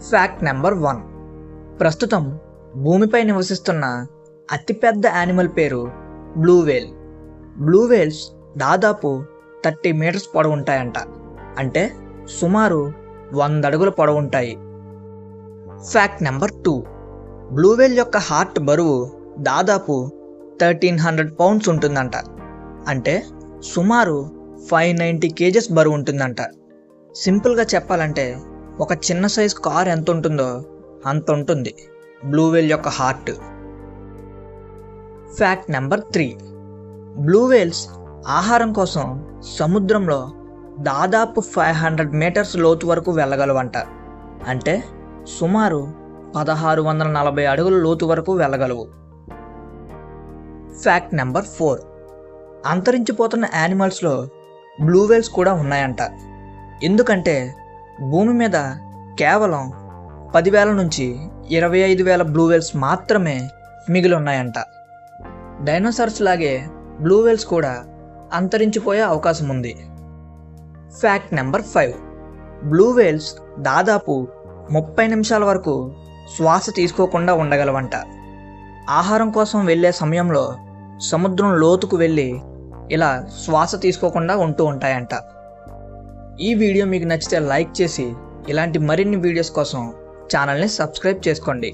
Fact number 1. ప్రస్తుతం భూమిపై నివసిస్తున్న అతిపెద్ద యానిమల్ పేరు బ్లూ వేల్. బ్లూ వేల్స్ దాదాపు 30 మీటర్స్ పొడవు ఉంటాయంట, అంటే సుమారు 100 అడుగుల పొడవు ఉంటాయి. Fact number 2. బ్లూ వేల్ యొక్క హార్ట్ బరువు దాదాపు 1300 పౌండ్స్ ఉంటుందంట, అంటే సుమారు 590 కేజెస్ బరువు ఉంటుందంట. సింపుల్గా చెప్పాలంటే ఒక చిన్న సైజ్ కార్ ఎంత ఉంటుందో అంత ఉంటుంది బ్లూ వేల్ యొక్క heart. Fact number 3. Blue whales ఆహారం కోసం సముద్రంలో దాదాపు 500 మీటర్స్ లోతు వరకు వెళ్ళగలవంట, అంటే సుమారు 1640 అడుగుల లోతు వరకు వెళ్ళగలవు. Fact number 4. అంతరించిపోతున్న యానిమల్స్లో బ్లూ వేల్స్ కూడా ఉన్నాయంట. ఎందుకంటే భూమి మీద కేవలం 10,000 నుంచి 25,000 బ్లూ వేల్స్ మాత్రమే మిగిలి ఉన్నాయంట. డైనోసార్స్ లాగే బ్లూ వేల్స్ కూడా అంతరించిపోయే అవకాశం ఉంది. Fact number 5. బ్లూ వేల్స్ దాదాపు 30 నిమిషాల వరకు శ్వాస తీసుకోకుండా ఉండగలవంట. ఆహారం కోసం వెళ్ళే సమయంలో సముద్రం లోతుకు వెళ్ళి ఇలా శ్వాస తీసుకోకుండా ఉంటూ ఉంటాయంట. ఈ వీడియో మీకు నచ్చితే లైక్ చేసి ఇలాంటి మరిన్ని వీడియోస్ కోసం ఛానల్ని సబ్స్క్రైబ్ చేసుకోండి.